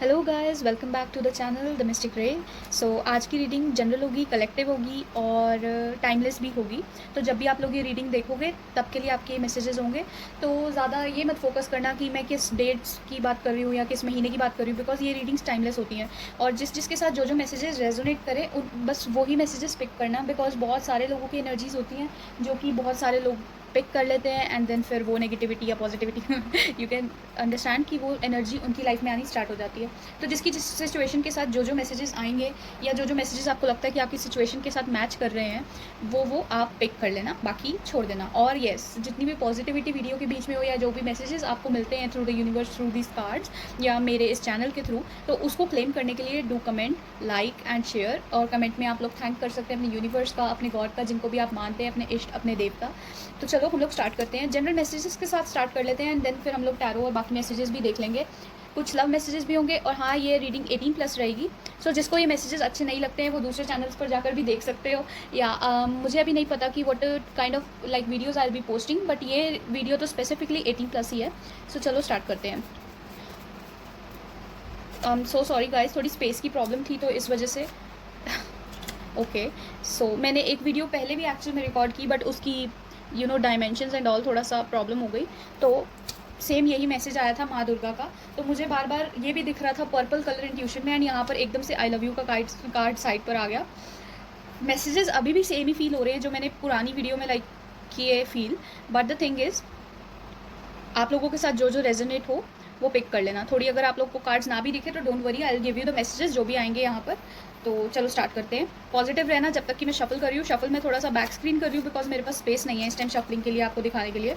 Hello guys, welcome back to the channel the Mystic Ray. So आज की reading general होगी, collective होगी और टाइमलेस भी होगी। तो जब भी आप लोग ये रीडिंग देखोगे तब के लिए आपके मैसेजेस होंगे। तो ज़्यादा ये मत फोकस करना कि मैं किस डेट्स की बात कर रही हूँ या किस महीने की बात कर रही हूँ, बिकॉज ये रीडिंग्स टाइमलेस होती हैं। और जिसके साथ जो मैसेजेस रेजोनेट करें बस वही मैसेजेस पिक करना, बिकॉज बहुत सारे लोगों की एनर्जीज होती हैं जो कि बहुत सारे लोग पिक कर लेते हैं एंड देन फिर वो नेगेटिविटी या पॉजिटिविटी यू कैन अंडरस्टैंड कि वो एनर्जी उनकी लाइफ में आनी स्टार्ट हो जाती है। तो जिसकी जिस सिचुएशन के साथ जो मैसेजेस आएंगे या जो मैसेजेस आपको लगता है कि आपकी सिचुएशन के साथ मैच कर रहे हैं वो आप पिक कर लेना, बाकी छोड़ देना। और येस, जितनी भी पॉजिटिविटी वीडियो के बीच में हो या जो भी मैसेजेस आपको मिलते हैं through the universe, through this cards या मेरे इस चैनल के थ्रू, तो उसको क्लेम करने के लिए do comment, like and share. और कमेंट में आप लोग थैंक कर सकते हैं अपने यूनिवर्स का, अपने गॉड का, जिनको भी आप मानते हैं, अपने इष्ट, अपने देवता। तो चलो हम लोग स्टार्ट करते हैं, जनरल मैसेजेस के साथ स्टार्ट कर लेते हैं एंड देन फिर हम लोग टैरो और बाकी मैसेजेस भी देख लेंगे। कुछ लव मैसेजेस भी होंगे। और हाँ, ये रीडिंग 18+ रहेगी। सो जिसको ये मैसेजेस अच्छे नहीं लगते हैं वो दूसरे चैनल्स पर जाकर भी देख सकते हो, या मुझे अभी नहीं पता कि what kind of like videos I will be posting, but ये वीडियो तो स्पेसिफिकली 18+ ही है। सो चलो स्टार्ट करते हैं। सो सॉरी गाइस, थोड़ी स्पेस की प्रॉब्लम थी तो इस वजह से ओके। सो मैंने एक वीडियो पहले भी एक्चुअल में रिकॉर्ड की, बट उसकी डायमेंशंस एंड ऑल थोड़ा सा प्रॉब्लम हो गई। तो सेम यही मैसेज आया था माँ दुर्गा का। तो मुझे बार बार ये भी दिख रहा था पर्पल कलर इंट्यूशन में, एंड यहाँ पर एकदम से आई लव यू का कार्ड साइड पर आ गया। मैसेजेस अभी भी सेम ही फील हो रहे हैं जो मैंने पुरानी वीडियो में लाइक किए feel, but the thing is आप लोगों के साथ जो रेजोनेट हो वो पिक कर लेना। थोड़ी अगर आप लोग को कार्ड्स ना भी दिखे तो don't worry, I will give you the messages जो भी आएंगे यहाँ पर। तो चलो स्टार्ट करते हैं। पॉजिटिव रहना जब तक कि मैं शफल कर रही हूँ। शफल मैं थोड़ा सा बैक स्क्रीन कर रही हूँ बिकॉज मेरे पास स्पेस नहीं है इस टाइम शफलिंग के लिए, आपको दिखाने के लिए।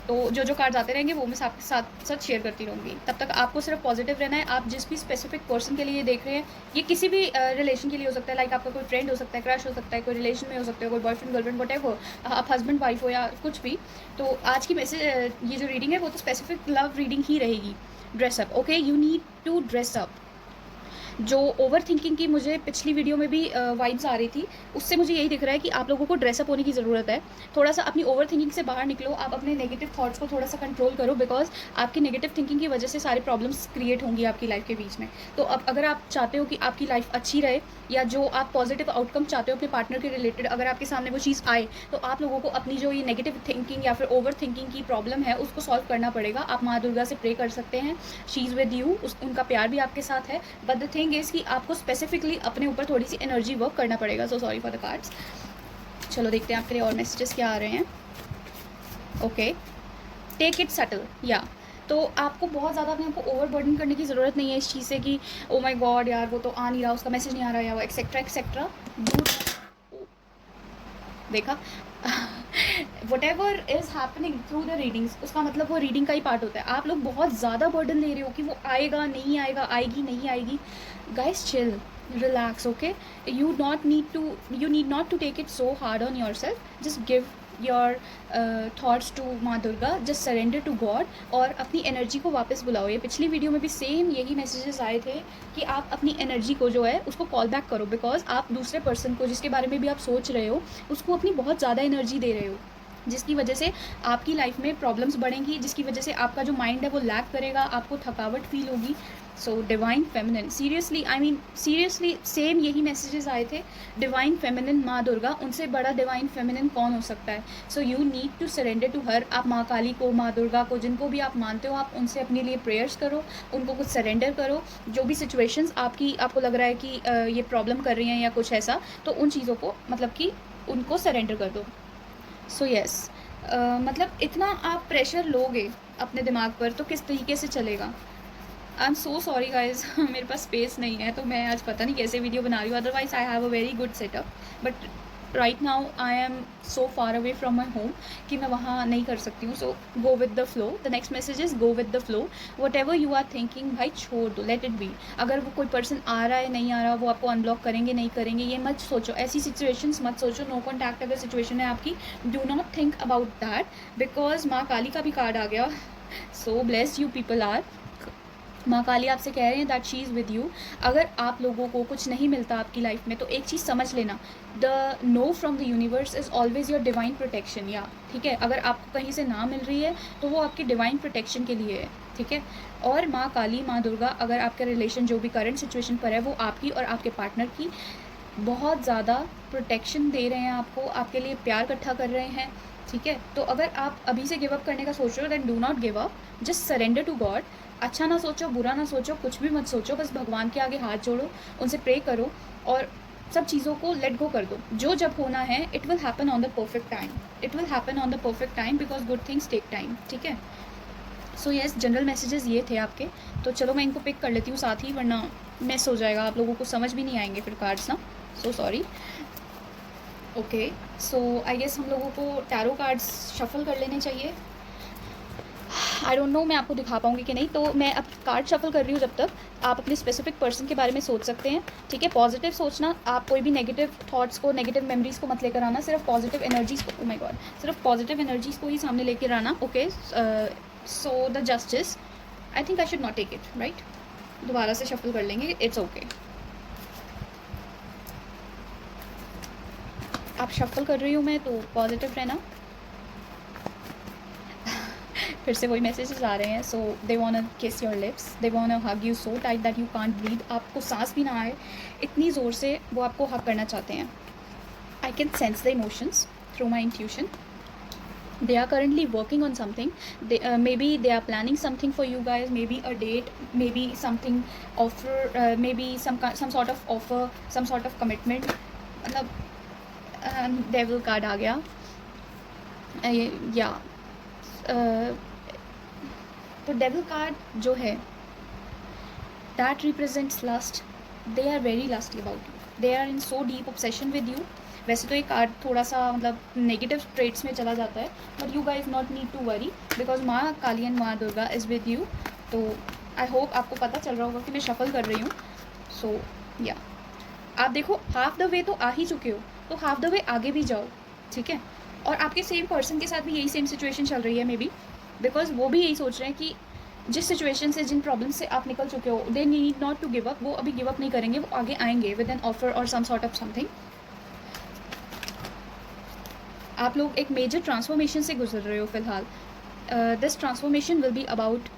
तो जो कार्ड्स आते रहेंगे वो मैं आपके साथ शेयर करती रहूँगी। तब तक आपको सिर्फ पॉजिटिव रहना है। आप जिस भी स्पेसिफिक पर्सन के लिए ये देख रहे हैं, ये किसी भी रिलेशन के लिए हो सकता है, लाइक आपका कोई फ्रेंड हो सकता है, क्रश हो सकता है, कोई रिलेशन में हो सकता है, कोई बॉयफ्रेंड गर्लफ्रेंड वट एवर, आप हस्बैंड वाइफ हो या कुछ भी। तो आज की मैसेज ये जो रीडिंग है वो तो स्पेसिफिक लव रीडिंग ही रहेगी। Dress up, okay, you need to dress up. जो ओवर थिंकिंग की मुझे पिछली वीडियो में भी वाइब्स आ रही थी, उससे मुझे यही दिख रहा है कि आप लोगों को ड्रेसअप होने की ज़रूरत है। थोड़ा सा अपनी ओवर थिंकिंग से बाहर निकलो, आप अपने नेगेटिव थॉट्स को थोड़ा सा कंट्रोल करो, बिकॉज आपकी नेगेटिव थिंकिंग की वजह से सारे प्रॉब्लम्स क्रिएट होंगी आपकी लाइफ के बीच में। तो अब अगर आप चाहते हो कि आपकी लाइफ अच्छी रहे या जो आप पॉजिटिव आउटकम चाहते हो अपने पार्टनर के रिलेटेड, अगर आपके सामने वो चीज़ आए, तो आप लोगों को अपनी जो ये नेगेटिव थिंकिंग या फिर ओवर थिंकिंग की प्रॉब्लम है उसको सॉल्व करना पड़ेगा। आप माँ दुर्गा से प्रे कर सकते हैं, शी इज़ विद यू, उनका प्यार भी आपके साथ है। बट द थिंग इज़ कि आपको स्पेसिफिकली अपने ऊपर थोड़ी सी एनर्जी वर्क करना पड़ेगा। So sorry for the cards. चलो देखते हैं आपके लिए और मैसेजेस क्या आ रहे हैं। ओके, टेक इट सटल, या तो आपको बहुत ज़्यादा अपने आपको ओवरबर्डन करने की ज़रूरत नहीं है इस चीज़ से कि ओ माय गॉड यार वो तो आ नहीं रहा, उसका मैसेज नहीं आ रहा, या वो एक्सेट्रा एक्सेट्रा। देखा what ever is happening through the readings, उसका मतलब वो रीडिंग का ही पार्ट होता है। आप लोग बहुत ज़्यादा बर्डन ले रहे हो कि वो आएगा नहीं आएगा, आएगी नहीं आएगी। Guys chill, relax, okay. You need not to take it so hard on yourself. Just give your thoughts to माँ Durga, just surrender to God और अपनी एनर्जी को वापस बुलाओ। ये पिछली वीडियो में भी सेम यही मैसेजेस आए थे कि आप अपनी एनर्जी को जो है उसको कॉल बैक करो, बिकॉज आप दूसरे पर्सन को जिसके बारे में भी आप सोच रहे हो उसको अपनी बहुत ज़्यादा एनर्जी दे रहे हो, जिसकी वजह से आपकी लाइफ में प्रॉब्लम्स बढ़ेंगी, जिसकी वजह से आपका जो माइंड है वो लैग करेगा, आपको थकावट फील होगी। So divine feminine, seriously I mean seriously same यही मैसेजेस आए थे। डिवाइन फेमिनिन माँ दुर्गा, उनसे बड़ा डिवाइन फेमिनिन कौन हो सकता है। So you need to surrender to her. आप माँ काली को, माँ दुर्गा को, जिनको भी आप मानते हो, आप उनसे अपने लिए प्रेयर्स करो, उनको कुछ सरेंडर करो। जो भी सिचुएशंस आपको लग रहा है कि ये प्रॉब्लम कर रही हैं या कुछ ऐसा, तो उन चीज़ों को मतलब कि उनको सरेंडर कर दो। सो येस, मतलब इतना आप प्रेशर लोगे अपने दिमाग पर तो किस तरीके से चलेगा। आई एम सो सॉरी गाइज, मेरे पास स्पेस नहीं है तो मैं आज पता नहीं कैसे वीडियो बना रही हूँ। Otherwise I have a very good setup, but right now I am so far away from my home कि मैं वहाँ नहीं कर सकती हूँ। So go with the flow. The next message is go with the flow. Whatever you are thinking, भाई छोड़ दो, लेट इट बी। अगर वो कोई पर्सन आ रहा है नहीं आ रहा, वो आपको अनब्लॉक करेंगे नहीं करेंगे, ये मत सोचो, ऐसी सिचुएशंस मत सोचो। नो कॉन्टैक्ट अगर सिचुएशन है आपकी, do not think about that, because Maa काली का भी कार्ड आ गया। सो ब्लेस यू पीपल आर। माँ काली आपसे कह रहे हैं that she is with you. अगर आप लोगों को कुछ नहीं मिलता आपकी लाइफ में तो एक चीज़ समझ लेना, the know from the universe is always your divine protection. या ठीक है, अगर आपको कहीं से ना मिल रही है तो वो आपकी डिवाइन प्रोटेक्शन के लिए है। ठीक है। और माँ काली, माँ दुर्गा, अगर आपका रिलेशन जो भी करंट सिचुएशन पर है वो आपकी और आपके पार्टनर की बहुत ज़्यादा प्रोटेक्शन दे रहे हैं आपको, आपके लिए प्यार इकट्ठा कर रहे हैं, ठीक है। तो अगर आप अभी से गिव अप करने का सोच रहे हो, then do not give up, just surrender to god. अच्छा ना सोचो, बुरा ना सोचो, कुछ भी मत सोचो, बस भगवान के आगे हाथ जोड़ो, उनसे प्रे करो और सब चीज़ों को लेट गो कर दो। जो जब होना है it will happen on the perfect time, it will happen on the perfect time, because good things take time, ठीक है। सो येस, जनरल मैसेजेस ये थे आपके। तो चलो मैं इनको पिक कर लेती हूँ साथ ही, वरना मिस हो जाएगा, आप लोगों को समझ भी नहीं आएंगे फिर कार्ड्स ना, so sorry. Okay, so I guess हम लोगों को टैरो कार्ड्स शफल कर लेने चाहिए। आई डोंट नो मैं आपको दिखा पाऊँगी कि नहीं, तो मैं अब कार्ड शफल कर रही हूँ। जब तक आप अपने स्पेसिफिक पर्सन के बारे में सोच सकते हैं, ठीक है। पॉजिटिव सोचना, आप कोई भी नेगेटिव थॉट्स को, नेगेटिव मेमोरीज को मत लेकर आना, सिर्फ पॉजिटिव एनर्जीज को, ओ माय गॉड, सिर्फ पॉजिटिव एनर्जीज को ही सामने लेकर आना। Okay, so the justice, I think I should not take it, right. दोबारा से शफल कर लेंगे, इट्स ओके। आप शफल कर रही हूँ मैं, तो पॉजिटिव रहना। फिर से वही मैसेजेस आ रहे हैं। So they want to kiss your lips, they want to hug you so tight that you can't breathe, आपको सांस भी ना आए, इतनी ज़ोर से वो आपको हग करना चाहते हैं। I can sense the emotions through my intuition. They are currently working on something. Maybe they are planning something for you guys, maybe a date, maybe something offer, maybe some sort of offer, some sort of commitment. मतलब devil card आ गया, या तो devil card जो है that represents lust. They are very lusty about you, they are in so deep obsession with you. वैसे तो ये कार्ड थोड़ा सा मतलब नेगेटिव ट्रेट्स में चला जाता है, but you guys not need to worry, because Maa Kali and माँ दुर्गा इज़ विद यू। तो आई होप आपको पता चल रहा होगा कि मैं शफल कर रही हूँ। सो या आप देखो, हाफ द वे तो आ ही चुके हो, तो हाफ द वे आगे भी जाओ, ठीक है। और आपके सेम पर्सन के साथ भी यही सेम सिचुएशन चल रही है मे बी, बिकॉज वो भी यही सोच रहे हैं कि जिस सिचुएशन से, जिन प्रॉब्लम से आप निकल चुके हो, they need not to give up, वो अभी गिव अप नहीं करेंगे, वो आगे आएंगे विद एन ऑफर और सम सॉर्ट ऑफ समथिंग। आप लोग एक मेजर ट्रांसफॉर्मेशन से गुजर रहे हो फिलहाल। This transformation will be about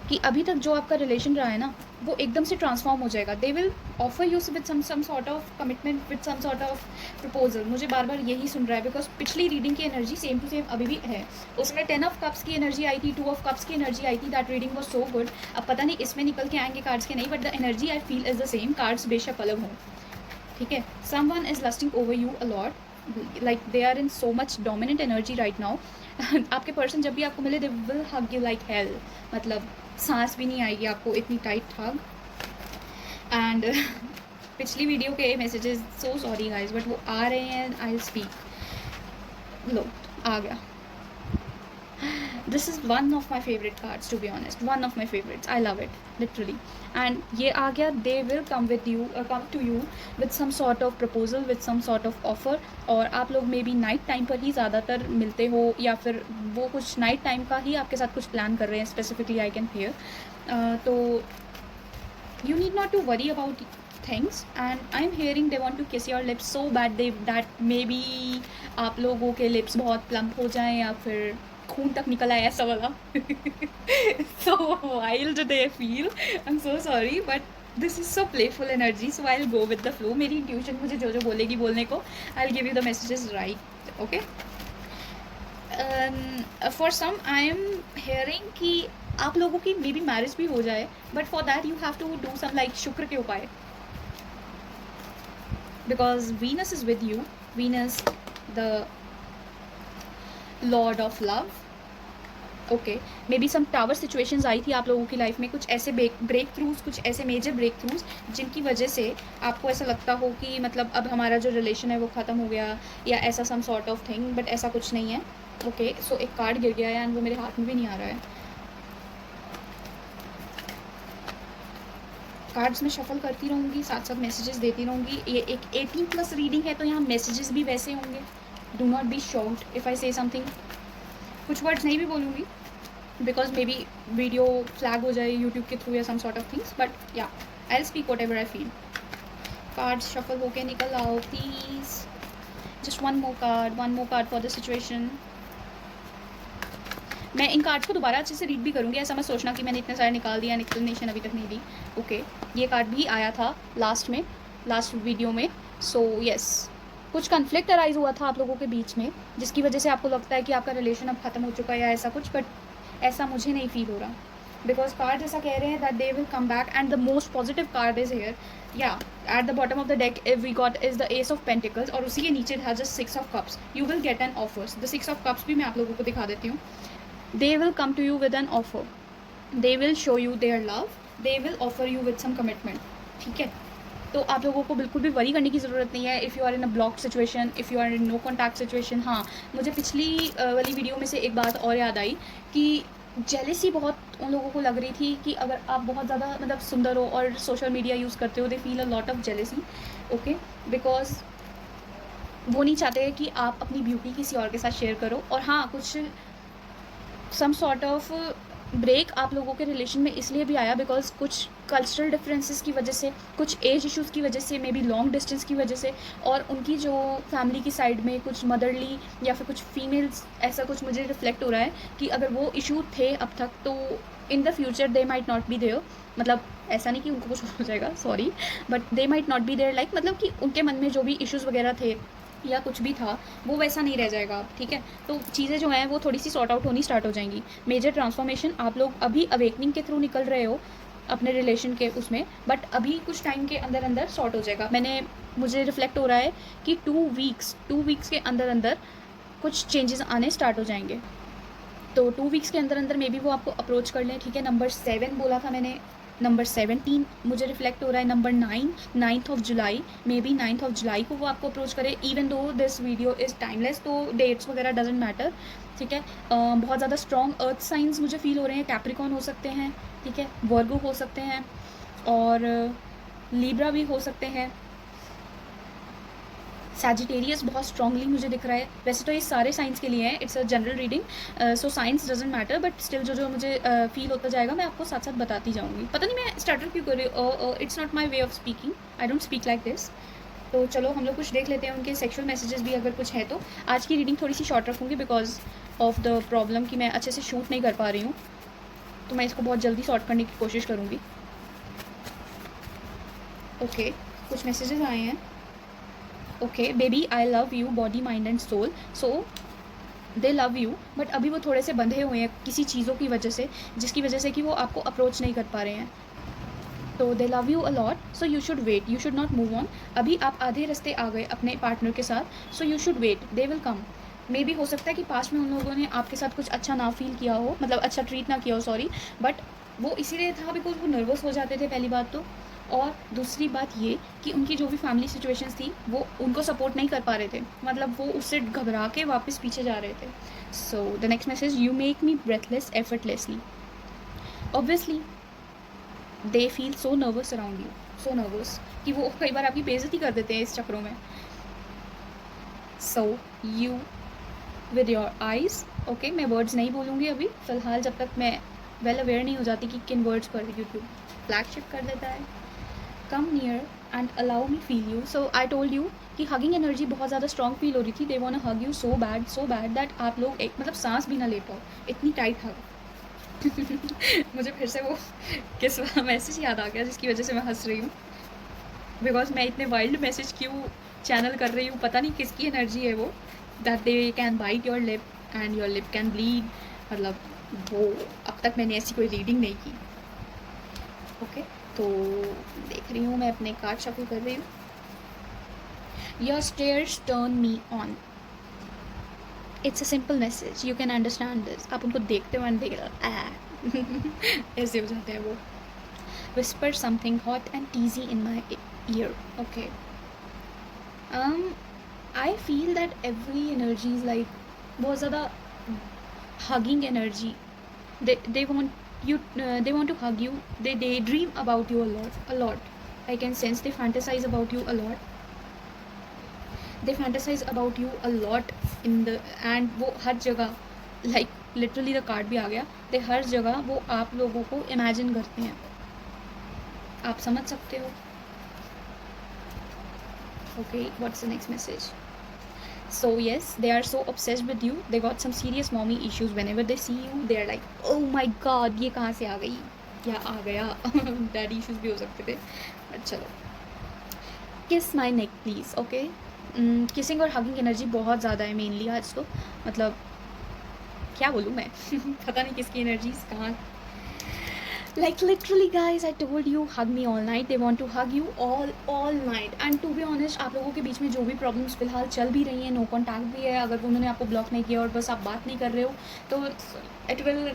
कि अभी तक जो आपका रिलेशन रहा है ना, वो एकदम से ट्रांसफॉर्म हो जाएगा। They will offer you with some sort of commitment, with some sort of proposal. मुझे बार बार यही सुन रहा है, बिकॉज पिछली रीडिंग की एनर्जी सेम टू सेम अभी भी है। उसमें 10 ऑफ कप्स की एनर्जी आई थी, 2 ऑफ कप्स की एनर्जी आई थी, that reading was so good. अब पता नहीं इसमें निकल के आएंगे कार्ड्स के नहीं, but the energy I feel is the same, cards बेशक अलग हों, ठीक है। Someone is lusting over you a lot, like they are in so much dominant energy right now. आपके पर्सन जब भी आपको मिले, they will hug you like hell, मतलब सांस भी नहीं आएगी आपको, इतनी टाइट हग। एंड पिछली वीडियो के messages, so sorry guys, but वो आ रहे हैं, आई स्पीक। लो आ गया। This is one of my favourite cards, to be honest, one of my favourites, I love it literally. And ये आ गया, they will come with you, come to you with some sort of proposal, with some sort of offer. और आप लोग may be night time पर ही ज़्यादातर मिलते हो, या फिर वो कुछ नाइट टाइम का ही आपके साथ कुछ प्लान कर रहे हैं स्पेसिफिकली, आई कैन हियर। तो you need not to worry about things, and I'm hearing they want to kiss your lips so bad that maybe आप लोगों के lips बहुत plump हो जाएं, या फिर खून तक निकल आए ऐसा वाला। So wild they feel, I'm so sorry, but this is so playful energy, so I'll go with the flow. मेरी intuition मुझे जो जो बोलेगी बोलने को, I'll give you the messages right, okay? For some I am hearing कि आप लोगों की मे बी मैरिज भी हो जाए, but for that you have to do some like Shukra के उपाय, because Venus is with you, Venus the lord of love. Okay, may be some tower situations I थी आप लोगों की लाइफ में, कुछ ऐसे ब्रेक थ्रूज, कुछ ऐसे मेजर ब्रेक थ्रूज जिनकी वजह से आपको ऐसा लगता हो कि मतलब अब हमारा जो रिलेशन है वो ख़त्म हो गया, या ऐसा some sort of thing, but ऐसा कुछ नहीं है। ओके, सो एक कार्ड गिर गया है एंड वो मेरे हाथ में भी नहीं आ रहा है। कार्ड्स में शफल करती रहूँगी, साथ साथ मैसेजेस देती रहूँगी। ये एक 18+ रीडिंग है, तो यहाँ मैसेजेस भी वैसे होंगे। Do not be shocked if I say something. कुछ वर्ड्स नहीं भी बोलूँगी, because may be video flag हो जाए यूट्यूब के थ्रू या some sort of things, but या I will speak whatever I feel. Cards shuffle होके निकल आओ please. Just one more card for the situation. मैं इन कार्ड्स को दोबारा अच्छे से रीड भी करूँगी, ऐसा मत सोचना कि मैंने इतने सारे निकाल दिया, एक्सप्लेनेशन अभी तक नहीं दी। ओके, ये कार्ड भी आया था लास्ट वीडियो में। सो यस, कुछ कन्फ्लिक्ट अराइज हुआ था आप लोगों के बीच में, जिसकी वजह से आपको लगता है कि आपका रिलेशन अब ख़त्म हो चुका है या ऐसा कुछ, बट ऐसा मुझे नहीं फील हो रहा, बिकॉज कार्ड ऐसा कह रहे हैं that they will come back and the most positive card is here. या at the bottom of the deck if we got is the ace of pentacles, और उसी के नीचे था just 6 of cups. You will get an offers. The 6 of cups भी मैं आप लोगों को दिखा देती हूँ। They will come to you with an offer, they will show you their love, they will offer you with some commitment. ठीक है, तो आप लोगों को बिल्कुल भी वरी करने की ज़रूरत नहीं है if you are in a block situation, if you are in no contact situation. हाँ, मुझे पिछली वाली वीडियो में से एक बात और याद आई कि जेलेसी बहुत उन लोगों को लग रही थी कि अगर आप बहुत ज़्यादा मतलब सुंदर हो और सोशल मीडिया यूज़ करते हो, they feel a lot of jealousy. Okay, because वो नहीं चाहते कि आप अपनी ब्यूटी किसी और के साथ शेयर करो। और हाँ, कुछ सम सॉर्ट ऑफ ब्रेक आप लोगों के रिलेशन में इसलिए भी आया बिकॉज कुछ कल्चरल डिफरेंसेस की वजह से, कुछ एज इश्यूज़ की वजह से, मे बी लॉन्ग डिस्टेंस की वजह से, और उनकी जो फैमिली की साइड में कुछ मदरली या फिर कुछ फीमेल्स, ऐसा कुछ मुझे रिफ्लेक्ट हो रहा है कि अगर वो इशू थे अब तक, तो in the future they might not be there. मतलब ऐसा नहीं कि उनको कुछ हो जाएगा, sorry, but they might not be there, like मतलब कि उनके मन में जो भी इश्यूज़ वगैरह थे या कुछ भी था वो वैसा नहीं रह जाएगा अब। ठीक है, तो चीज़ें जो हैं वो थोड़ी सी सॉर्ट आउट होनी स्टार्ट हो जाएंगी। मेजर ट्रांसफॉर्मेशन आप लोग अभी अवेकनिंग के थ्रू निकल रहे हो अपने रिलेशन के उसमें, बट अभी कुछ टाइम के अंदर अंदर सॉर्ट हो जाएगा। मुझे रिफ्लेक्ट हो रहा है कि 2 वीक्स के अंदर अंदर कुछ चेंजेस आने स्टार्ट हो जाएंगे। तो 2 वीक्स के अंदर अंदर मे बी वो आपको अप्रोच कर लें। ठीक है, नंबर 7 बोला था मैंने, नंबर 17 मुझे रिफ्लेक्ट हो रहा है, number 9 of July, may be 9 of July को वो आपको अप्रोच करे। Even though this video is timeless, तो डेट्स वगैरह डजेंट मैटर। ठीक है, बहुत ज़्यादा स्ट्रॉन्ग अर्थ साइंस मुझे फील हो रहे हैं। कैप्रिकॉन हो सकते हैं, ठीक है, वर्गो हो सकते हैं, और लीब्रा भी हो सकते हैं। सैजिटेरियस बहुत स्ट्रांगली मुझे दिख रहा है। वैसे तो ये सारे साइंस के लिए हैं, it's a general reading, so science doesn't matter, but still जो मुझे फील होता जाएगा मैं आपको साथ साथ बताती जाऊँगी। पता नहीं मैं स्टार्टर क्यों कर रही हूँ, it's not my way of speaking, I don't speak like this. तो चलो हम लोग कुछ देख लेते हैं उनके सेक्शुअल मैसेजेस भी अगर कुछ है तो। आज की रीडिंग थोड़ी सी शॉर्ट रखूँगी बिकॉज ऑफ द प्रॉब्लम कि मैं अच्छे से शूट नहीं कर पा रही हूँ, तो मैं इसको बहुत जल्दी सॉर्ट करने की कोशिश करूँगी। ओके, कुछ मैसेजेस आए हैं। Okay baby, I love you body mind and soul. So they love you, but अभी वो थोड़े से बंधे हुए हैं किसी चीज़ों की वजह से, जिसकी वजह से कि वो आपको अप्रोच नहीं कर पा रहे हैं। तो they love you a lot, so you should wait, you should not move on. अभी आप आधे रास्ते आ गए अपने पार्टनर के साथ, so you should wait, they will come. Maybe हो सकता है कि पास्ट में उन लोगों ने आपके साथ कुछ अच्छा ना फील किया हो, मतलब अच्छा ट्रीट ना किया हो, सॉरी, बट वो इसीलिए था बिकॉज वो नर्वस हो जाते थे, पहली बात तो। और दूसरी बात ये कि उनकी जो भी फैमिली सिचुएशंस थी वो उनको सपोर्ट नहीं कर पा रहे थे, मतलब वो उससे घबरा के वापस पीछे जा रहे थे। So the next message, you make me breathless effortlessly. Obviously they feel so nervous around you, so nervous कि वो कई बार आपकी बेइज्जती कर देते हैं इस चक्रों में। So you with your eyes, okay, मैं वर्ड्स नहीं बोलूँगी अभी फ़िलहाल, जब तक मैं वेल अवेयर नहीं हो जाती कि किन वर्ड्स पर यूट्यूब फ्लैगशिप कर देता है। Come near and allow me feel you. So I told you कि हगिंग एनर्जी बहुत ज़्यादा स्ट्रॉन्ग फील हो रही थी। They want to hug you so bad that आप लोग एक मतलब सांस भी ना ले पाओ, इतनी टाइट हग। मुझे फिर से वो किस मैसेज याद आ गया जिसकी वजह से मैं हंस रही हूँ, बिकॉज मैं इतने वाइल्ड मैसेज क्यों चैनल कर रही हूँ, पता नहीं किसकी एनर्जी है वो, that they can bite your lip and your lip can bleed. मतलब वो अब तक मैंने ऐसी कोई रीडिंग नहीं की। ओके, तो देख रही हूँ मैं, अपने कार्ड शफल कर रही हूँ। Your stairs turn me on, it's a simple message, you can understand this. आप उनको देखते हो एंड देख ऐसे हो जाते हैं वो। whisper something hot and teasy in my ear. Okay, I feel that every energy is like बहुत ज़्यादा hugging energy. They want you, they want to hug you, they daydream about you a lot. I can sense they fantasize about you a lot. They fantasize about you a lot in the, and वो हर जगह like literally the card भी आ गया, they हर जगह वो आप लोगों को imagine करते हैं, आप समझ सकते हो। Okay, what's the next message. So yes, they are so obsessed with you. They got some serious mommy issues. Whenever they see you, they are like, oh my god, ये कहाँ से आ गई या आ गया. डैडी इश्यूज भी हो सकते थे, बट चलो. किस माई नेक प्लीज़. ओके, किसिंग और हगिंग एनर्जी बहुत ज़्यादा है मेनली आज तो. मतलब क्या बोलूँ मैं. पता नहीं किसकी एनर्जीज कहाँ. Like literally guys, I told you hug me all night. They want to hug you all night. And to be honest, आप लोगों के बीच में जो भी प्रॉब्लम्स फिलहाल चल भी रही हैं, नो कॉन्टैक्ट भी है, अगर उन्होंने आपको ब्लॉक नहीं किया और बस आप बात नहीं कर रहे हो, तो it will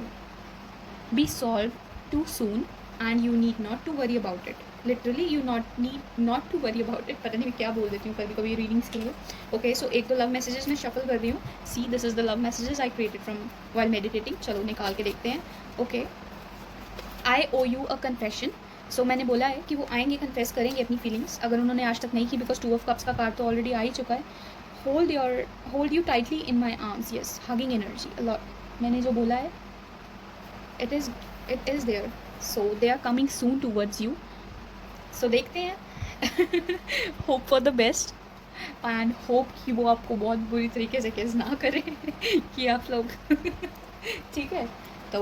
be solve too soon and you need not to worry about it. Literally you need not to worry about it. पता नहीं मैं क्या बोल देती हूँ कभी कभी रीडिंग्स के लिए. ओके, सो एक तो लव मैसेजेस मैं शफल कर रही हूँ. See, this is the love messages I created from while meditating. चलो निकाल के देखते हैं. Okay, I owe you a confession. So मैंने बोला है कि वो आएंगे, कन्फेस करेंगे अपनी फीलिंग्स, अगर उन्होंने आज तक नहीं की, बिकॉज 2 ऑफ कप्स का कार्ड तो ऑलरेडी आ ही चुका है. Hold you tightly in my arms. Yes, hugging energy a lot. मैंने जो बोला है, it is there. So they are coming soon towards you. So देखते हैं. Hope for the best and hope कि वो आपको बहुत बुरी तरीके से केस ना करे कि आप लोग ठीक है. तो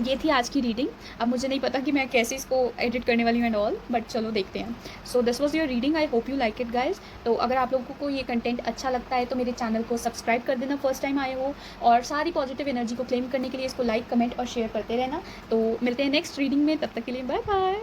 ये थी आज की रीडिंग. अब मुझे नहीं पता कि मैं कैसे इसको एडिट करने वाली हूँ एंड ऑल, बट चलो देखते हैं. So this was your reading. I hope you like it guys. तो अगर आप लोगों को ये कंटेंट अच्छा लगता है तो मेरे चैनल को सब्सक्राइब कर देना फर्स्ट टाइम आए हो, और सारी पॉजिटिव एनर्जी को क्लेम करने के लिए इसको लाइक, कमेंट और शेयर करते रहना. तो मिलते हैं नेक्स्ट रीडिंग में. तब तक के लिए बाय बाय.